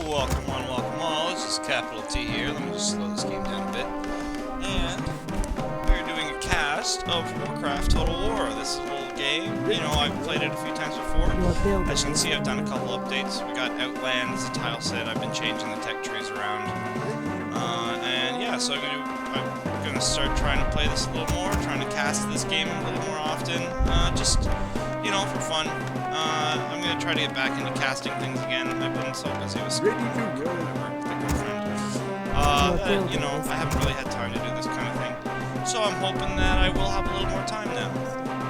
Welcome one, welcome all. This is Capital T here. Let me just slow this game down a bit. And we're doing a cast of Warcraft Total War. This is a little game. You know, I've played it a few times before. As you can see, I've done a couple updates. We got Outland as a tile set. I've been changing the tech trees around. And yeah, so I'm gonna start trying to play this a little more, trying to cast this game a little more often. Just, you know, for fun. I'm going to try to get back into casting things again. I've been so busy with school and work with my girlfriend. That, you know, I haven't really had time to do this kind of thing. So I'm hoping that I will have a little more time now.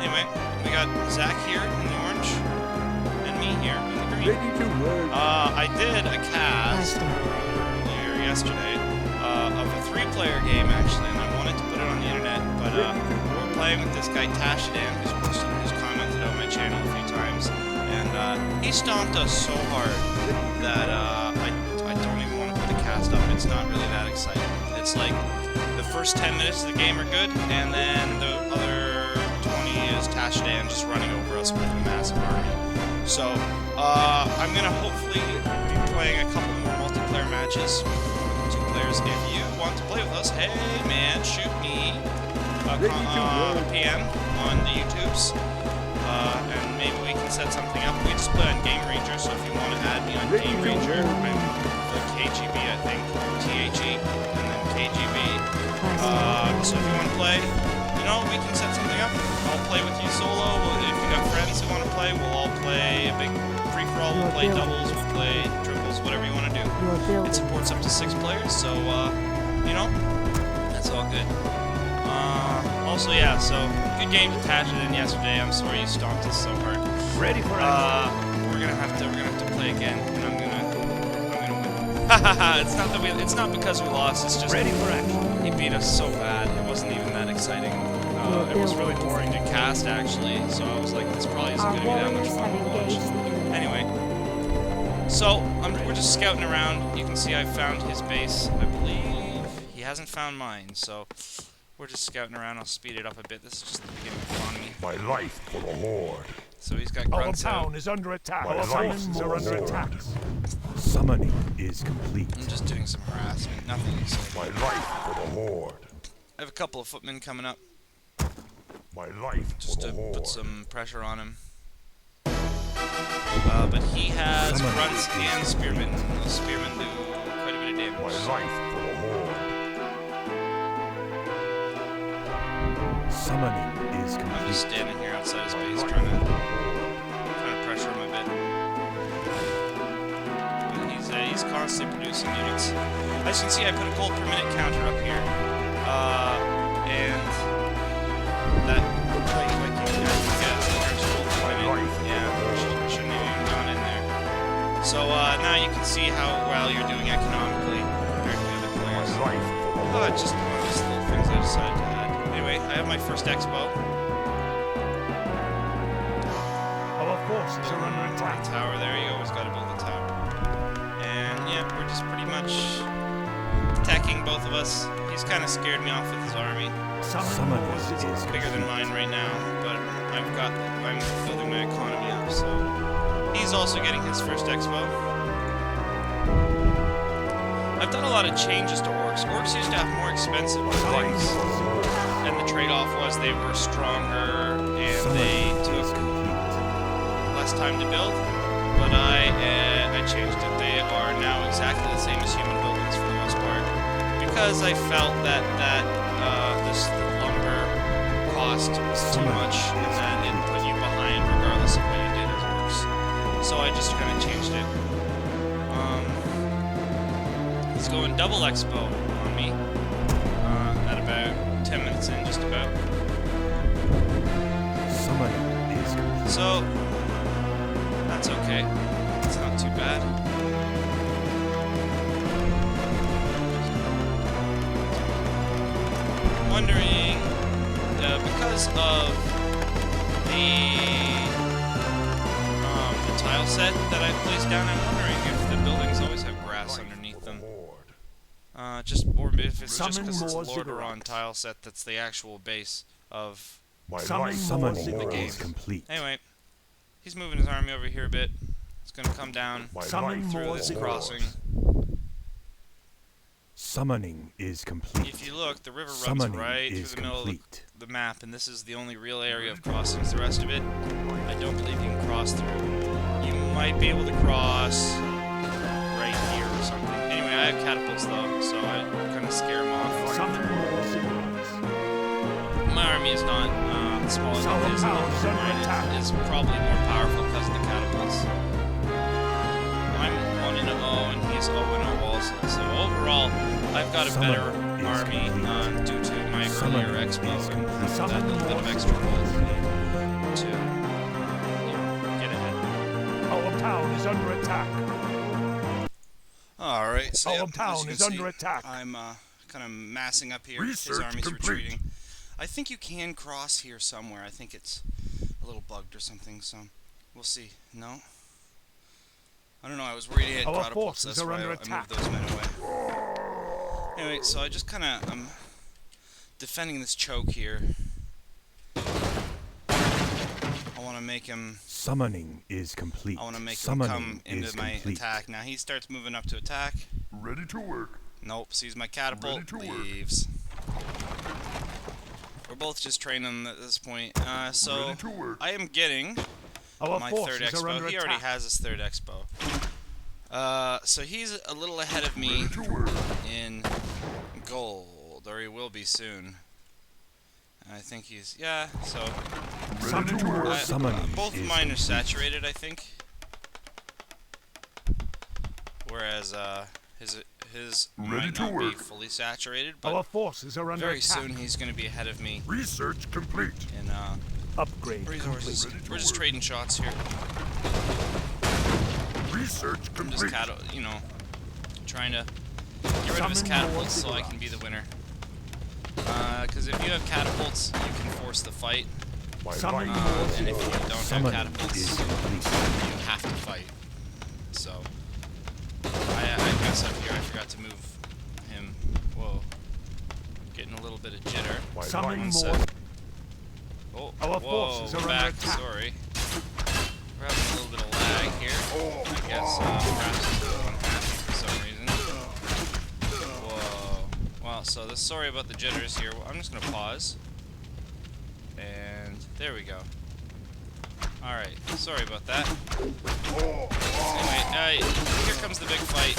Anyway, we got Zach here in the orange, and me here in the green. I did a cast earlier yesterday of a 3-player game, actually, and I wanted to put it on the internet, but we're playing with this guy Tashadan, who's commented on my channel a few times, and he stomped us so hard that I don't even want to put the cast up. It's not really that exciting. It's like the first 10 minutes of the game are good, and then the other 20 is Tashadan just running over us with a massive army. So I'm going to hopefully be playing a couple more multiplayer matches with 2 players. If you want to play with us, hey man, shoot me a PM on the YouTubes. And maybe we can set something up. We just play on Game Ranger, so if you want to add me on Game Ranger, I'm the KGB, I think, THE, and then KGB. So if you want to play, you know, we can set something up. I'll play with you solo. If you got friends who want to play, we'll all play a big free-for-all. We'll play doubles, we'll play triples, whatever you want to do. It supports up to 6 players, so, you know, that's all good. Also, yeah, so good game to attach it in yesterday. I'm sorry you stomped us so hard. Ready for action. We're gonna have to play again, and I'm gonna win. Hahaha! It's not because we lost. It's just ready for action. He beat us so bad. It wasn't even that exciting. It was really boring to cast actually. So I was like, this probably isn't gonna be that much fun to watch. Anyway, so we're just scouting around. You can see I found his base. I believe he hasn't found mine. So. We're just scouting around. I'll speed it up a bit. This is just the beginning of economy. My life for the Horde. So he's got grunts out. Our town is under attack. My Our forces are under Horde. attack. Summoning is complete. I'm just doing some harassment. Nothing exciting. My life for the Horde. I have a couple of footmen coming up. My life Just for to the Horde. put some pressure on him. But he has grunts and spearmen. Those spearmen do quite a bit of damage. My life for the Horde. Summoning is complete. I'm just standing here outside his base trying to pressure him a bit. But he's constantly producing units. As you can see, I put a gold per minute counter up here. And that, like you get orange gold per minute. Yeah, shouldn't have even gone in there. So now you can see how well you're doing economically compared to the other players. It's just one of these little things I decided to add. Anyway, I have my first expo. Our forces are under attack. Tower there, you always gotta build a tower. And yeah, we're just pretty much attacking both of us. He's kind of scared me off with his army. Summoning is Bigger than mine right now, but I'm building my economy up, so he's also getting his first expo. I've done a lot of changes to orcs. Orcs used to have more expensive things, and the trade-off was they were stronger and they took less time to build. But I changed it. They are now exactly the same as human buildings for the most part, because I felt that this lumber cost too much, and that it put you behind regardless of what you did as orcs. So I just kind of changed it. He's going double expo on me at about 10 minutes in, just about. So that's okay. It's not too bad. I'm wondering, because of the tile set that I placed down, I'm wondering if the buildings always have grass underneath them. Or if it's just because it's a Lordaeron tile set that's the actual base of the game. Complete. Anyway, he's moving his army over here a bit. It's going to come down through this crossing. Summoning is complete. If you look, the river runs Summoning right through is the middle of complete. the map, and this is the only real area of crossings. The rest of it, I don't believe you can cross through. You might be able to cross right here or something. Anyway, I have catapults though, so I kind of scare them off. Summon more ziggurats. My army is not smaller than Our his. power is under Mine attack. is probably more powerful because of the catapults. I'm 1-0 and he's 0-0 also. So overall, I've got a better army due to my earlier expo and that little bit of extra gold to get ahead. Our town is under attack. Alright, so Our yeah, as town you can is see, under attack. I'm kind of massing up here. His Research army's complete. retreating. I think you can cross here somewhere. I think it's a little bugged or something, so we'll see. No? I don't know, I was worried he had Our catapults, forces that's are why under I attack. moved those men away. Anyway, so I just kind of, I'm defending this choke here. I want to make him, Summoning is complete. I want to make him Summoning come into is my complete. attack. Now he starts moving up to attack. Ready to work. Nope, sees my catapult, Ready to work. leaves. We're both just training at this point. So Ready to work. I am getting Our my third forces are expo. under He already attack. has his third expo. So he's a little ahead of me Ready to work. in gold, or he will be soon. And I think he's, yeah, so Ready to work. I- Summoning both of is mine are complete. saturated, I think. Whereas his Ready might to not be work. fully saturated, but Our forces are under very attack. soon he's going to be ahead of me Research complete. in Upgrade resources. complete. We're just trading shots here. Research I'm just trying to get rid of his Summon catapults so more I can be the winner. Because if you have catapults, you can force the fight. Summon more And if you don't have Summoning catapults, is you complete. have to fight. So I messed up here. I forgot to move him. Whoa. Getting a little bit of jitter. Summon One more. sec. Oh, Our whoa, forces we're are under back. attack. Sorry. We're having a little bit of lag here. I guess perhaps it's unhappy for some reason. Whoa. Well, so sorry about the jitters here. I'm just gonna pause. And there we go. Alright, sorry about that. Anyway, here comes the big fight.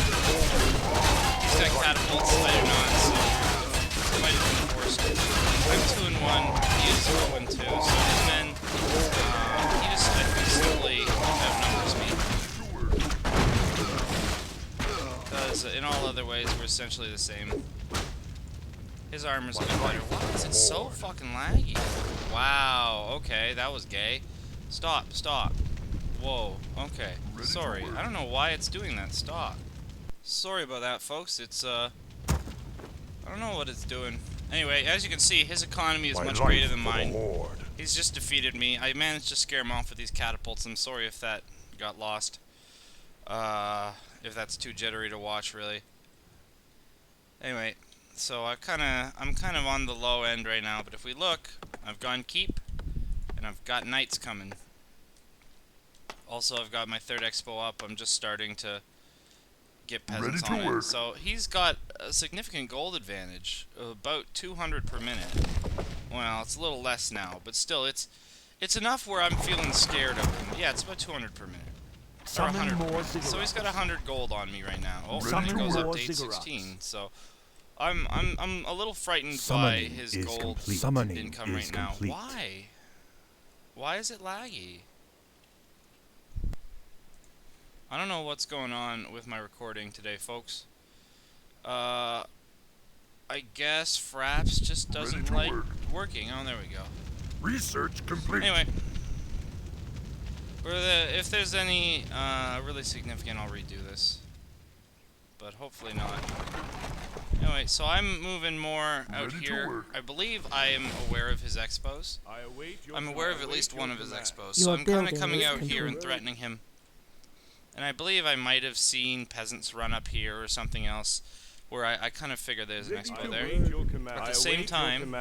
He's got catapults, I do not, so the fight has been forced. I'm 2-1, he is 0-2, so his men, he just, I think, simply outnumbers me. Because in all other ways, we're essentially the same. His armor's a bit better. Why is it so fucking laggy? Wow, okay, that was gay. Stop, stop. Whoa, okay. Sorry, I don't know why it's doing that. Stop. Sorry about that, folks. It's, I don't know what it's doing. Anyway, as you can see, his economy is much greater than mine. He's just defeated me. I managed to scare him off with these catapults. I'm sorry if that got lost. If that's too jittery to watch, really. Anyway, so I'm kind of on the low end right now, but if we look, I've gone keep, and I've got knights coming. Also, I've got my third expo up. I'm just starting to get peasants on it. So he's got a significant gold advantage, about 200 per minute. Well, it's a little less now, but still, it's enough where I'm feeling scared of him. Yeah, it's about 200 per minute. Or Summon 100 per more minute. So he's got ziggurats. 100 gold on me right now. Oh, and Summon it goes up more to ziggurats. 816. So I'm a little frightened by Summoning his is gold complete. Summoning income is right now. complete. Why? Why is it laggy? I don't know what's going on with my recording today, folks. I guess Fraps just doesn't like working. Oh, there we go. Research complete. Anyway, if there's any really significant, I'll redo this. But hopefully not. Anyway, so I'm moving more out here. I believe I am aware of his expos. I'm aware of at least one of his expos. So Your I'm kind of building coming is out here and complete. threatening him. And I believe I might have seen peasants run up here or something else, where I kind of figure there's an expo there. At the same time,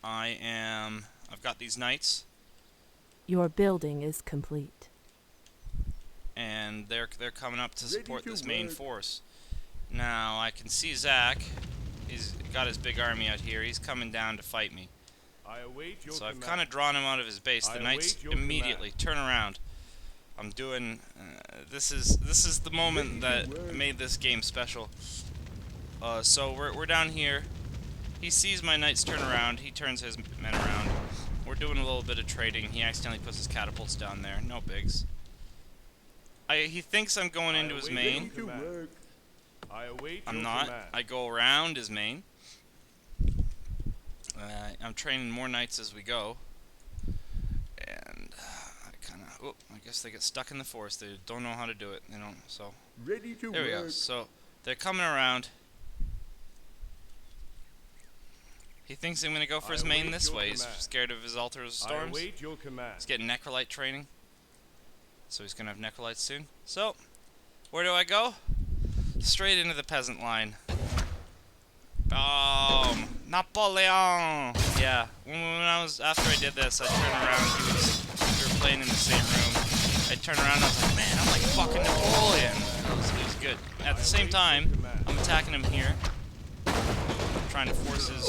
I've got these knights, Your building is complete. and they're coming up to support this main force. Now, I can see Zach. He's got his big army out here. He's coming down to fight me. I await your So I've command. kind of drawn him out of his base. The I knights await your immediately turn around. I'm doing... this is the moment that made this game special. So we're down here. He sees my knights turn around. He turns his men around. We're doing a little bit of trading. He accidentally puts his catapults down there. No bigs. He thinks I'm going into his main. I await I'm your not. command. I go around his main. I'm training more knights as we go. And I kind of... Oh, I guess they get stuck in the forest. They don't know how to do it. They don't... So... Ready to There we go. So, they're coming around. He thinks I'm going to go for his main await this your way. He's command. scared of his altars of I storms. await your command. He's getting necrolite training. So he's going to have necrolites soon. So, where do I go? Straight into the peasant line. Napoleon! Yeah, after I did this, I turned around, we were playing in the same room. I turned around and I was like, man, I'm like fucking Napoleon! It was good. At the same time, I'm attacking him here. Trying to force his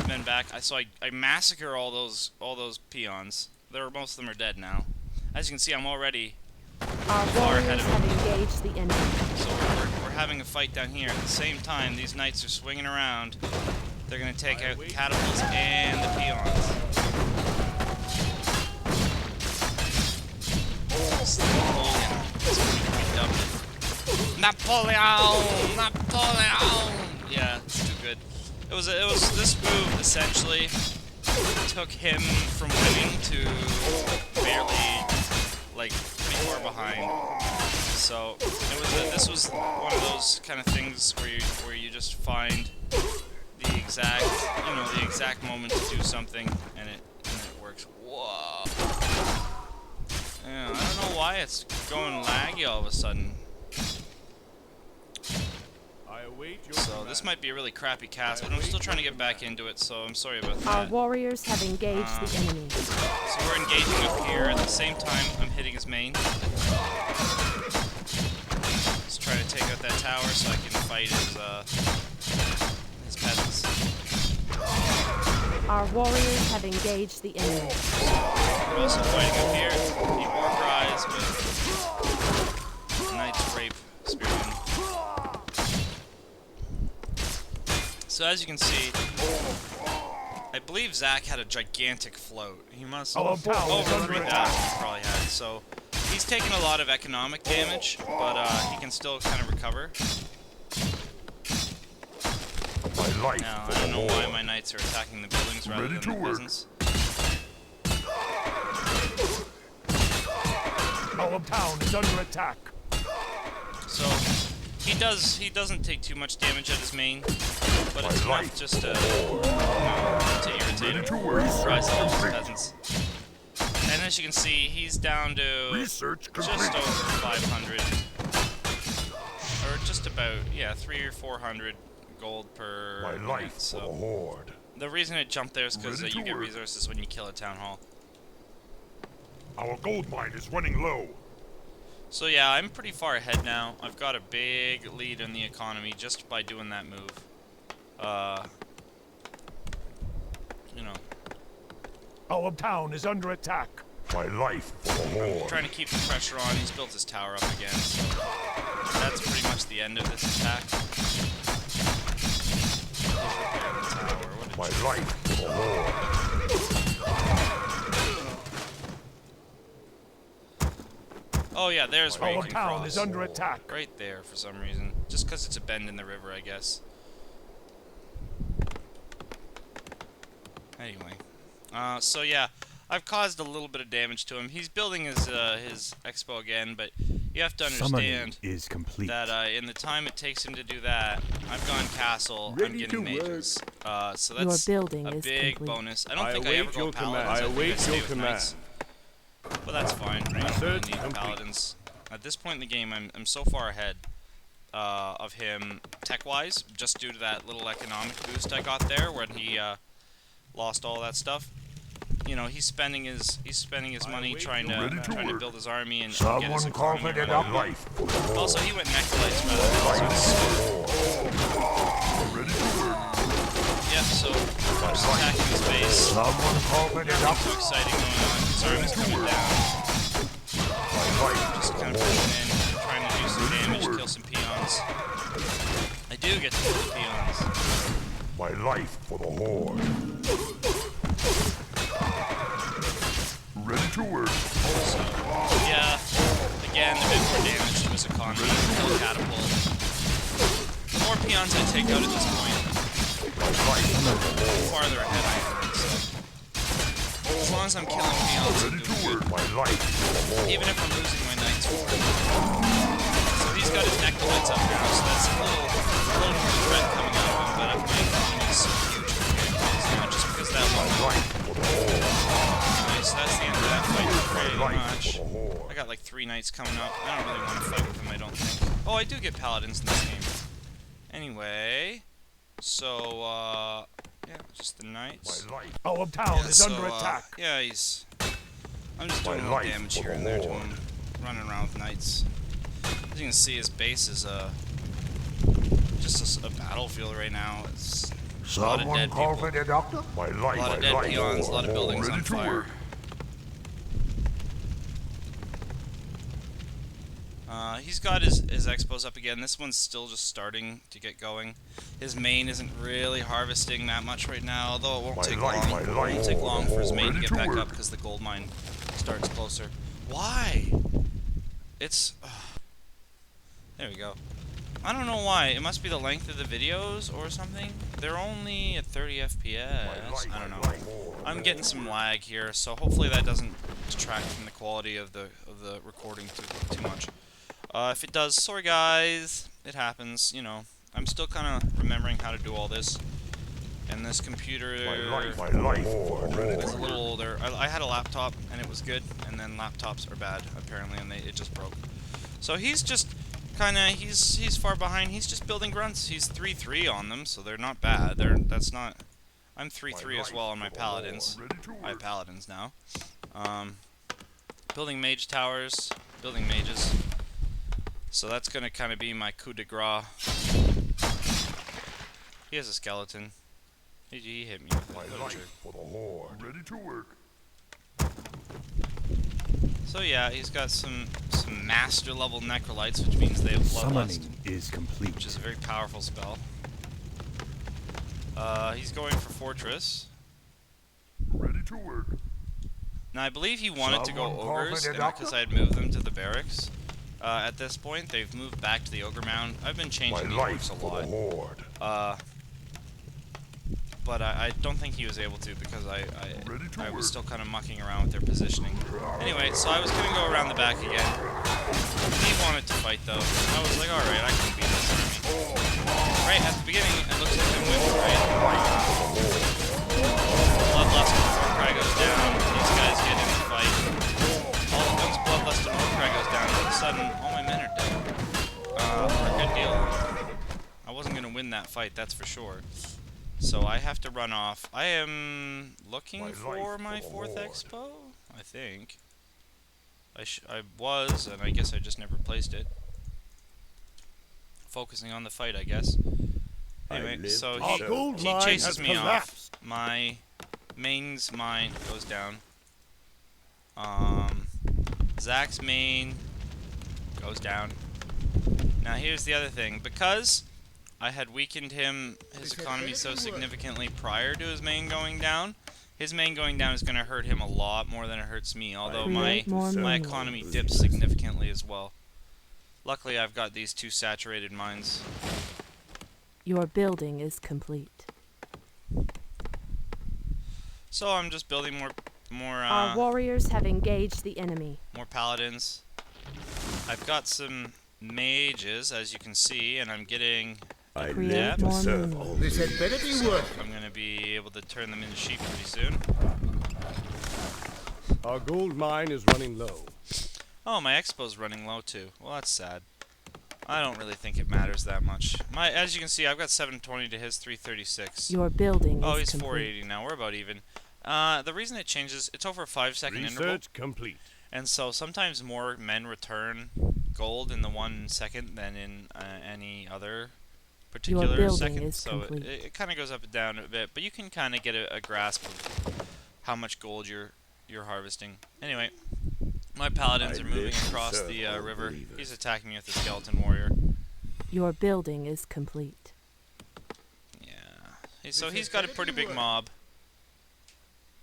men back. I massacre all those peons. Most of them are dead now. As you can see, I'm already Our far ahead warriors of him. have engaged the enemy. So we're having a fight down here. At the same time, these knights are swinging around. They're going to take out the catapults and the peons. It's Napoleon. That's what we dubbed it. Napoleon! Napoleon! Yeah, it's too good. It was this move essentially took him from winning to barely like 3 more behind. So this was one of those kind of things where you just find the exact moment to do something and it works. Whoa. Yeah, I don't know why it's going laggy all of a sudden. I await your So command. this might be a really crappy cast, but I'm still trying to get back into it, so I'm sorry about Our that. warriors have engaged the enemy. So we're engaging up here. At the same time, I'm hitting his main. Just trying to take out that tower so I can fight his peasants. Our warriors have engaged the enemy. We're also fighting up here. Need war cries, but knights rape spearmen. So as you can see, I believe Zach had a gigantic float. He must Our town is over under 3,000 attack. he probably had. So he's taken a lot of economic damage, but he can still kind of recover. My life Now, for I don't the know why Lord. my knights are attacking the buildings rather Ready than to the work. peasants. Our town is under attack. So he doesn't take too much damage at his main, but it's My enough life just to irritate Ready him. to work. Rise Research up his complete. peasants. And as you can see, he's down to Research just complete. over 500, or just about 300 or 400 gold per My unit. life for the So Horde. the reason it jumped there is because Ready to you get work. resources when you kill a town hall. Our gold mine is running low. So yeah, I'm pretty far ahead now. I've got a big lead in the economy just by doing that move. You know, Our town is under attack. My life for the Horde. trying to keep the pressure on. He's built his tower up again, so that's pretty much the end of this attack. He's repairing the tower. What a My jerk. life for the Horde. Oh yeah, there's where you Our can town cross. is under attack. Right there for some reason. Just because it's a bend in the river, I guess. Anyway. So yeah, I've caused a little bit of damage to him. He's building his expo again, but you have to Summoning understand is complete. that in the time it takes him to do that, I've gone castle, I'm Ready getting to work. mages. So Your that's building a is big complete. bonus. I don't I think I ever await go your paladins. command. I think await stay your with command. knights. But that's fine. I don't really Research need complete. paladins. At this point in the game, I'm so far ahead of him tech-wise, just due to that little economic boost I got there when he lost all that stuff. you know, he's spending his money trying to build his army and get his Someone call economy for the running. doctor. Also, he went necrolytes rather than Yep, so Force attacking his base. Someone call for the Nothing doctor. too exciting going on. His army's coming down. Just kind of pushing in, trying to do some damage, kill some peons. I do get to kill the peons. My life for the Horde. Ready to work. So, yeah, again, a bit more damage to his economy. Kill catapult. The more peons I take out at this point, the farther ahead I am. So, as long as I'm killing peons, I'm doing good. My life for the Horde. Even if I'm losing my knights. So he's got his necrolytes up now, so that's a little more threat coming out of him, but my economy is huge. Now, just because that one. Nice, that's the end of that fight pretty much. I got like 3 knights coming up. I don't really want to fight with him, I don't think. Oh, I do get paladins in this game. Anyway, so, yeah, just the knights. Our town is under attack. Yeah, I'm just doing a little damage here and there to him, running around with knights. As you can see, his base is just a battlefield right now. It's a lot of dead Someone call people. for the doctor. My life. A lot of dead peons, a lot of buildings on fire. He's got his expos up again. This one's still just starting to get going. His main isn't really harvesting that much right now, although it won't take long. It won't take long for his main to get back up because the gold mine starts closer. Why? It's... there we go. I don't know why. It must be the length of the videos or something. They're only at 30 FPS. I don't know. I'm getting some lag here, so hopefully that doesn't detract from the quality of the recording too much. If it does, sorry guys. It happens, you know. I'm still kind of remembering how to do all this. And this computer is a little older. I had a laptop and it was good, and then laptops are bad apparently, and it just broke. So he's just he's far behind. He's just building grunts. He's 3-3 on them, so they're not bad. That's not. I'm 3-3 as well on my paladins. I have paladins now. Building mage towers, building mages. So that's gonna kind of be my coup de grace. He has a skeleton. He hit me with it. Oh, For the Horde. Ready to work. So yeah, he's got some master level necrolytes, which means they have bloodlust, is complete. which is a very powerful spell. He's going for fortress. Ready to work. Now I believe he wanted to go Someone call for ogres, the and doctor? because I had moved them to the barracks. At this point, they've moved back to the ogre mound. I've been My changing the life orcs a for the lot. Horde. But I don't think he was able to because I was still kind of mucking around with their positioning. Anyway, so I was going to go around the back again. He wanted to fight though. I was like, alright, I can beat this army. Right, at the beginning, it looks like I'm winning, right? Bloodlust and Warcry goes down. These guys get in the fight. Once Bloodlust and Warcry goes down, all of a sudden, all my men are dead. For a good deal. I wasn't going to win that fight, that's for sure. So I have to run off. I am looking for my 4th expo, I think. I was, and I guess I just never placed it. Focusing on the fight, I guess. Anyway, so he chases me off. My main's mine goes down. Zach's main goes down. Now here's the other thing. Because I had weakened his economy so significantly prior to his main going down, his main going down is going to hurt him a lot more than it hurts me, although my economy dips significantly as well. Luckily, I've got these 2 saturated mines. Your building is complete. So I'm just building more Our warriors have engaged the enemy. more paladins. I've got some mages, as you can see, and I'm getting Create more moon. This had better be worth. I'm going to be able to turn them into sheep pretty soon. Our gold mine is running low. Oh, my expo's running low too. Well, that's sad. I don't really think it matters that much. As you can see, I've got 720 to his 336. Your building Oh, is he's complete. 480 now. We're about even. The reason it changes, it's over a 5-second interval. Research complete. And so sometimes more men return gold in the 1 second than in any other particular building second. is So complete. it kind of goes up and down a bit, but you can kind of get a grasp of how much gold you're harvesting. Anyway, my paladins are moving across the river. He's attacking me with a skeleton warrior. Your building is complete. Yeah. So he's got a pretty big mob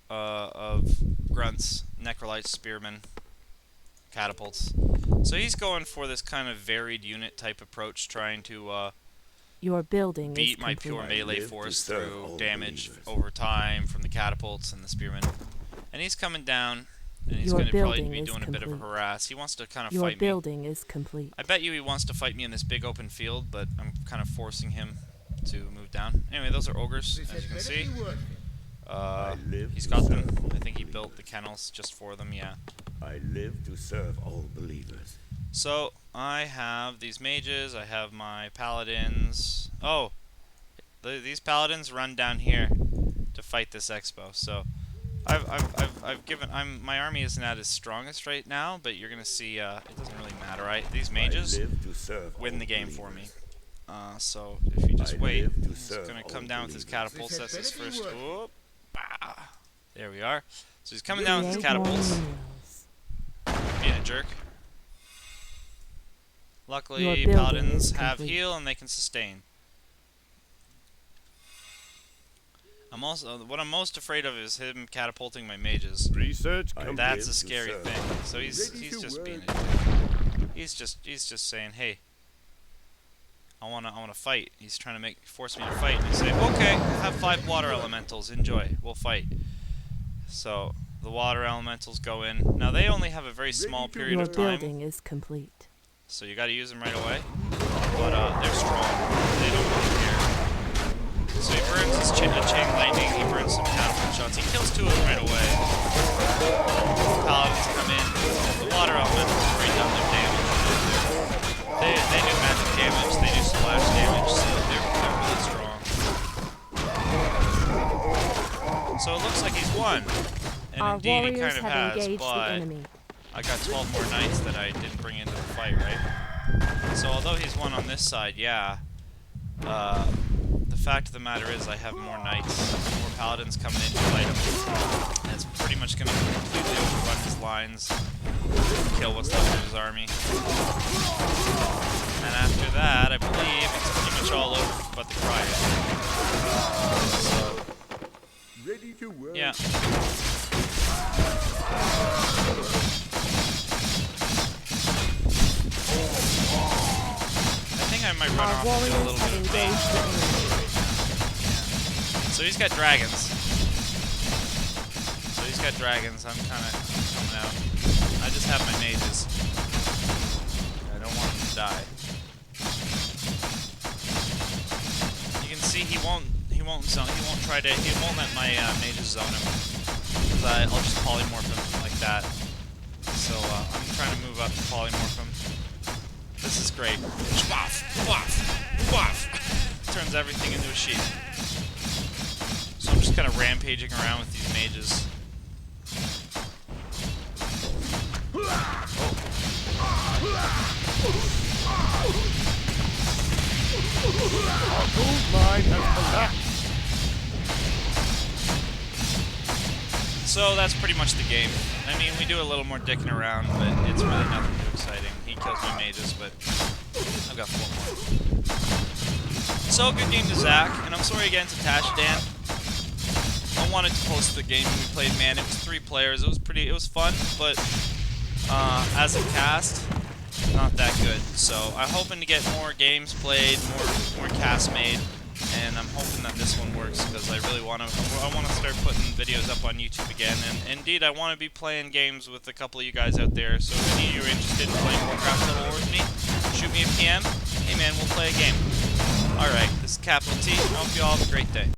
of grunts, necrolytes, spearmen, catapults. So he's going for this kind of varied unit type approach, trying to Your building beat is my complete. pure melee force through damage over time from the catapults and the spearmen. And he's coming down, and he's Your going to probably building be is doing a bit of a complete. harass. He wants to kind of Your fight me. building is complete. I bet you he wants to fight me in this big open field, but I'm kind of forcing him to move down. Anyway, those are ogres, as you can see. He's got them. I think he built the kennels just for them, yeah. I live to serve all believers. So, I have these mages, I have my paladins. Oh! These paladins run down here to fight this expo, so my army isn't at its strongest right now, but you're gonna see, it doesn't really matter, right? These mages win the game for me. So if you just wait, he's gonna come down with his catapults. That's his first. Whoop, bah. There we are. So he's coming down with his catapults. Being a jerk. Luckily, Your building paladins is have complete. heal and they can sustain. What I'm most afraid of is him catapulting my mages. Research complete. That's a scary thing. So he's just being a dick. He's just saying, hey, I wanna fight. He's trying to force me to fight. And I say, okay, have 5 water elementals. Enjoy. We'll fight. So the water elementals go in. Now they only have a very small period Your of time, building is complete. so you got to use them right away. But they're strong. They don't really care. So he burns his chain lightning. He burns some catapult shots. He kills 2 of them right away. Paladins come in. The water elementals bring down their damage. They do magic damage. They do splash damage. So they're really strong. So it looks like he's won. And Our indeed he warriors kind of have has, engaged the but enemy. I got 12 more knights that I didn't bring into the fight, right? So although he's won on this side, yeah, the fact of the matter is I have more knights, more paladins coming in to fight him. And it's pretty much going to completely overrun his lines, kill what's left of his army. And after that, I believe it's pretty much all over but the cry. So, Ready to work. yeah. I think I might run Our off and do a warriors little have bit of engaged mage. the enemy. So he's got dragons. I'm kind of coming out. I just have my mages. I don't want him to die. You can see he won't let my mages zone him. Because I'll just polymorph him like that. So I'm trying to move up to polymorph him. This is great. Waff, waff, waff. Turns everything into a sheep. So I'm just kind of rampaging around with these mages. Our gold mine has collapsed. So that's pretty much the game. I mean, we do a little more dicking around, but it's really nothing too exciting. He kills my mages, but I've got 4 more. So, good game to Zach, and I'm sorry again to Tashadan. I wanted to post the game we played, man. It was 3 players. It was fun, but as a cast, not that good. So I'm hoping to get more games played, more casts made, and I'm hoping that this one works because I really want to start putting videos up on YouTube again. And indeed, I want to be playing games with a couple of you guys out there. So if any of you are interested in playing Warcraft Total War with me, shoot me a PM. Hey man, we'll play a game. All right, this is Capital T. I hope you all have a great day.